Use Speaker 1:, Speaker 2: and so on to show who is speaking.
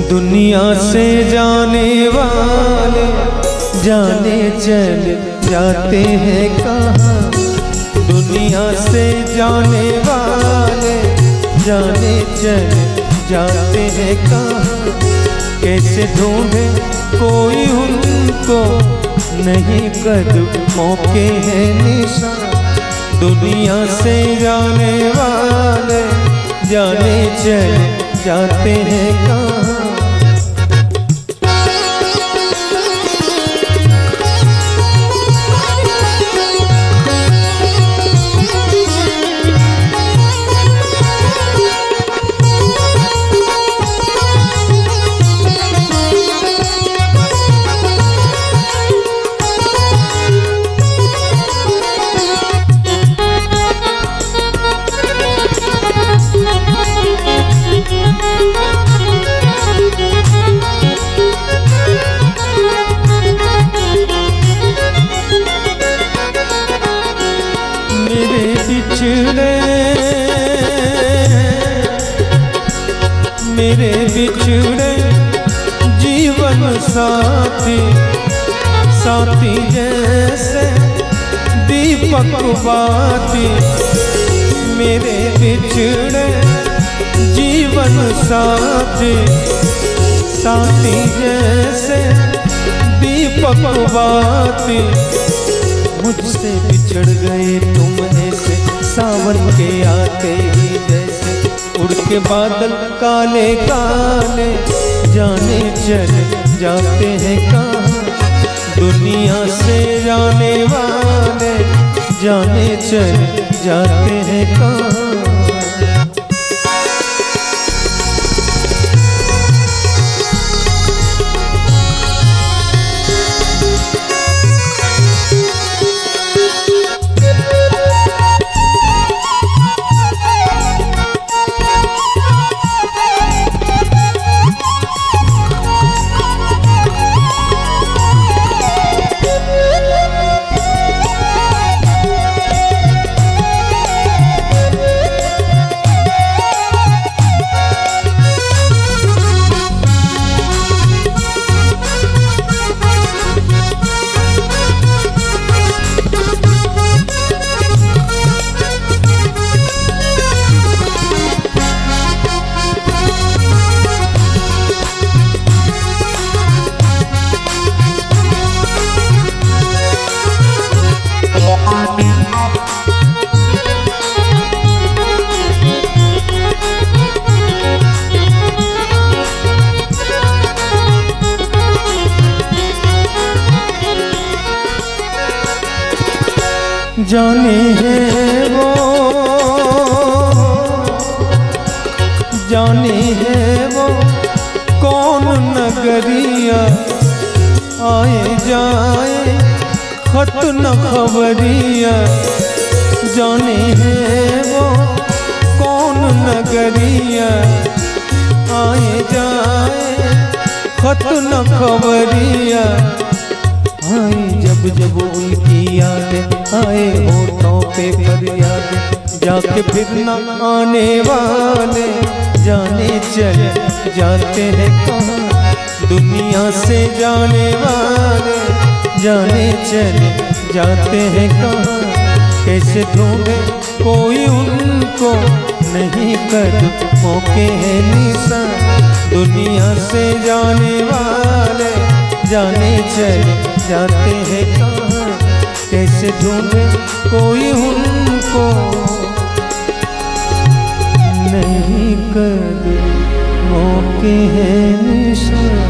Speaker 1: दुनिया से जाने वाले जाने चल जाते हैं कहाँ। दुनिया से जाने वाले जाने चल जाते हैं कहाँ। कैसे ढूंढे कोई उनको नहीं कदमों के है निशान। दुनिया से जाने वाले जाने चल जाते हैं कहाँ। मेरे बिछड़े जीवन साथी साथी जैसे दीपक बाती। मेरे बिछड़े जीवन साथी साथी जैसे दीपक बाती। मुझसे बिछड़ गए तुम ऐसे सावन के आते ही जैसे। उड़ के बादल काले काले जाने चल जाते हैं कहाँ। दुनिया से जाने वाले जाने चल जाते हैं कहाँ। जाने हैं वो जाने हैं वो कौन नगरिया। आए जाए खत न खबरिया। जाने हैं वो कौन नगरिया। आए जाए खत न खबरिया। आए जब जब उनकी यादें आए होठों पे फरियाद। जाके फिर न आने वाले जाने चल जाते हैं कहाँ। दुनिया से जाने वाले जाने चल जाते हैं कहाँ। कैसे ढूंढे कोई उनको नहीं कदमों के है निशान। दुनिया से जाने वाले जाने चल जाते हैं कहाँ। कैसे ढूंढे कोई उनको नहीं कदमों के है निशान।